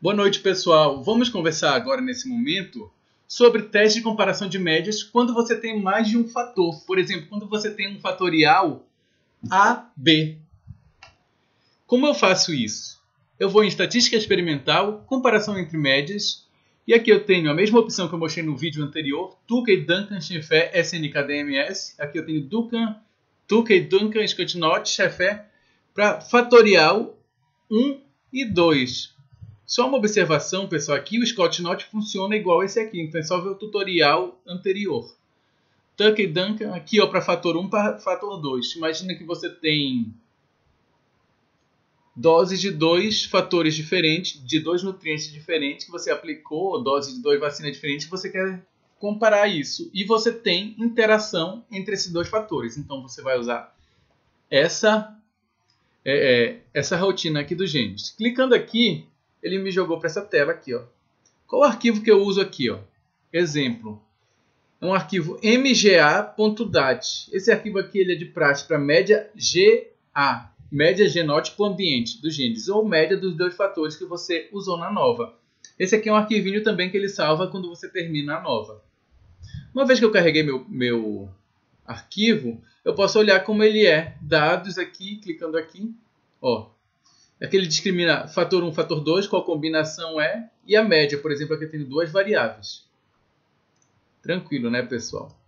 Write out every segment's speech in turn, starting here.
Boa noite, pessoal. Vamos conversar agora, nesse momento, sobre teste de comparação de médias quando você tem mais de um fator. Por exemplo, quando você tem um fatorial A, B. Como eu faço isso? Eu vou em estatística experimental, comparação entre médias, e aqui eu tenho a mesma opção que eu mostrei no vídeo anterior, Tukey, Duncan, Scheffé, SNK, DMS. Aqui eu tenho Tukey, Duncan, Scott-Knott, Scheffé, para fatorial 1 e 2. Só uma observação, pessoal, aqui o Scott-Knott funciona igual esse aqui, então é só ver o tutorial anterior. Tukey, Duncan, aqui para fator 1 para fator 2. Imagina que você tem doses de dois fatores diferentes, de dois nutrientes diferentes que você aplicou, ou doses de duas vacinas diferentes, você quer comparar isso. E você tem interação entre esses dois fatores. Então você vai usar essa rotina aqui do Genes. Clicando aqui, ele me jogou para essa tela aqui, ó. Qual o arquivo que eu uso aqui, ó? Exemplo. É um arquivo mga.dat. Esse arquivo aqui ele é de praxe para média GA. Média genótipo ambiente do Genes, ou média dos dois fatores que você usou na nova. Esse aqui é um arquivinho também que ele salva quando você termina a nova. Uma vez que eu carreguei meu arquivo, eu posso olhar como ele é. Dados aqui, clicando aqui. Ó, aqui ele discrimina fator 1, fator 2, qual combinação é, e a média. Por exemplo, aqui eu tenho duas variáveis. Tranquilo, né, pessoal?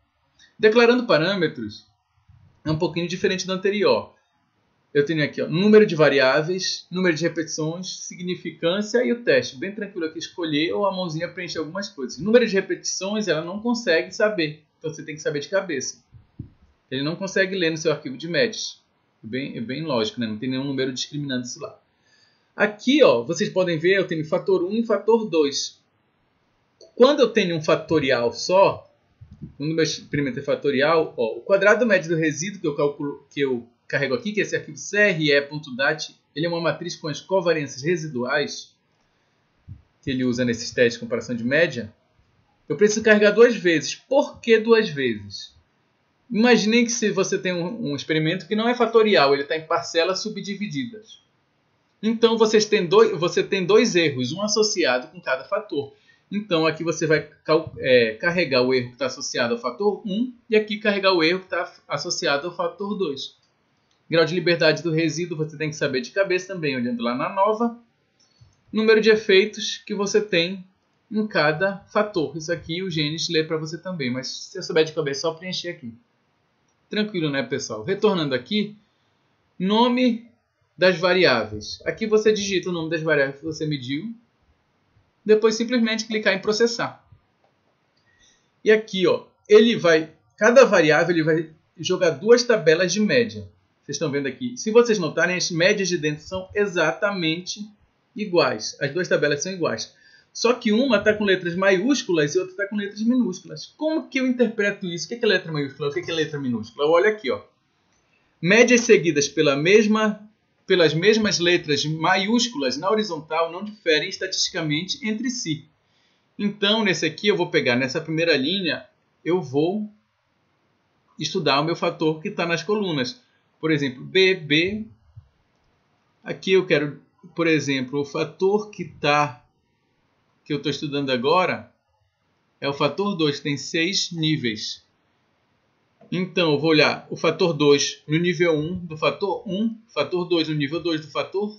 Declarando parâmetros é um pouquinho diferente do anterior. Eu tenho aqui ó, número de variáveis, número de repetições, significância e o teste. Bem tranquilo aqui escolher ou a mãozinha preencher algumas coisas. Número de repetições ela não consegue saber. Então você tem que saber de cabeça. Ele não consegue ler no seu arquivo de médias. É bem lógico, né? Não tem nenhum número discriminando isso lá. Aqui ó, vocês podem ver, eu tenho fator 1 e fator 2. Quando eu tenho um fatorial só, no meu experimento é fatorial, ó, o quadrado médio do resíduo que eu carrego aqui, que é esse arquivo cre.dat, ele é uma matriz com as covariâncias residuais que ele usa nesses testes de comparação de média. Eu preciso carregar duas vezes. Por que duas vezes? Imaginem que se você tem um experimento que não é fatorial, ele está em parcelas subdivididas. Então você tem dois erros, um associado com cada fator. Então aqui você vai carregar o erro que está associado ao fator 1 e aqui carregar o erro que está associado ao fator 2. Grau de liberdade do resíduo você tem que saber de cabeça também, olhando lá na nova. Número de efeitos que você tem em cada fator. Isso aqui o Genes lê para você também, mas se você souber de cabeça, é só preencher aqui. Tranquilo, né, pessoal? Retornando aqui, nome das variáveis. Aqui você digita o nome das variáveis que você mediu. Depois simplesmente clicar em processar. E aqui, ó, cada variável ele vai jogar duas tabelas de média. Vocês estão vendo aqui. Se vocês notarem, as médias de dentro são exatamente iguais. As duas tabelas são iguais. Só que uma está com letras maiúsculas e outra está com letras minúsculas. Como que eu interpreto isso? O que é letra maiúscula? O que é letra minúscula? Olha aqui, ó. Médias seguidas pelas mesmas letras maiúsculas na horizontal não diferem estatisticamente entre si. Então, nesse aqui, eu vou pegar nessa primeira linha, eu vou estudar o meu fator que está nas colunas. Por exemplo, B. Aqui eu quero, por exemplo, o fator que eu estou estudando agora é o fator 2, que tem 6 níveis. Então, eu vou olhar o fator 2 no nível 1 do fator 1, fator 2 no nível 2 do fator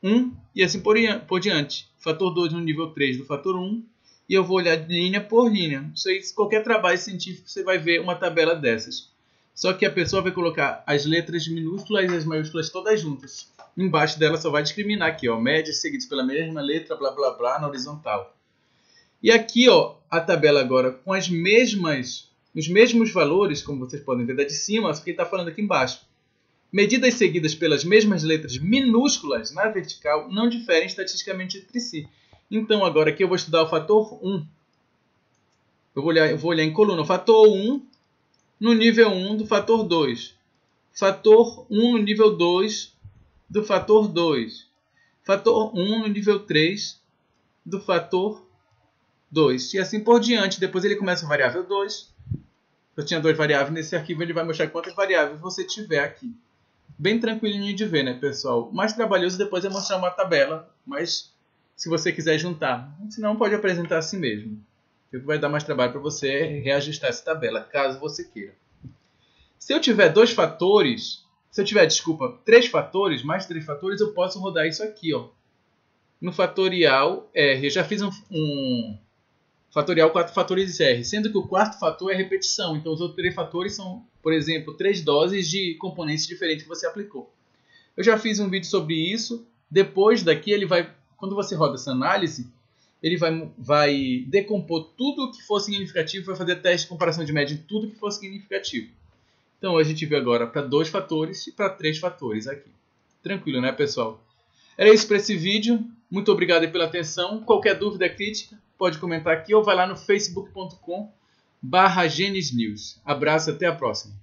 1 e assim por diante. Fator 2 no nível 3 do fator 1 e eu vou olhar linha por linha. Não sei se qualquer trabalho científico você vai ver uma tabela dessas. Só que a pessoa vai colocar as letras minúsculas e as maiúsculas todas juntas. Embaixo dela só vai discriminar aqui, ó, médias seguidas pela mesma letra, blá blá blá, na horizontal. E aqui, ó, a tabela agora com os mesmos valores, como vocês podem ver da de cima, só que ele está falando aqui embaixo. Medidas seguidas pelas mesmas letras minúsculas na vertical não diferem estatisticamente entre si. Então agora aqui eu vou estudar o fator 1. Eu vou olhar em coluna o fator 1 no nível 1 do fator 2. Fator 1 no nível 2 do fator 2. Fator 1 no nível 3 do fator 2. E assim por diante. Depois ele começa a variável 2. Eu tinha duas variáveis nesse arquivo, ele vai mostrar quantas variáveis você tiver aqui. Bem tranquilinho de ver, né, pessoal? O mais trabalhoso depois é mostrar uma tabela, mas se você quiser juntar. Senão pode apresentar assim mesmo. O que vai dar mais trabalho para você é reajustar essa tabela, caso você queira. Se eu tiver três fatores, mais 3 fatores, eu posso rodar isso aqui, ó. No fatorial R. Eu já fiz um fatorial 4 fatores R, sendo que o quarto fator é repetição. Então os outros 3 fatores são, por exemplo, 3 doses de componentes diferentes que você aplicou. Eu já fiz um vídeo sobre isso. Depois daqui, quando você roda essa análise, ele vai decompor tudo que for significativo, vai fazer teste de comparação de média em tudo que for significativo. Então a gente viu agora para 2 fatores e para 3 fatores aqui. Tranquilo, né, pessoal? Era isso para esse vídeo. Muito obrigado pela atenção. Qualquer dúvida, crítica, pode comentar aqui ou vai lá no facebook.com/GenesNews. Abraço, até a próxima.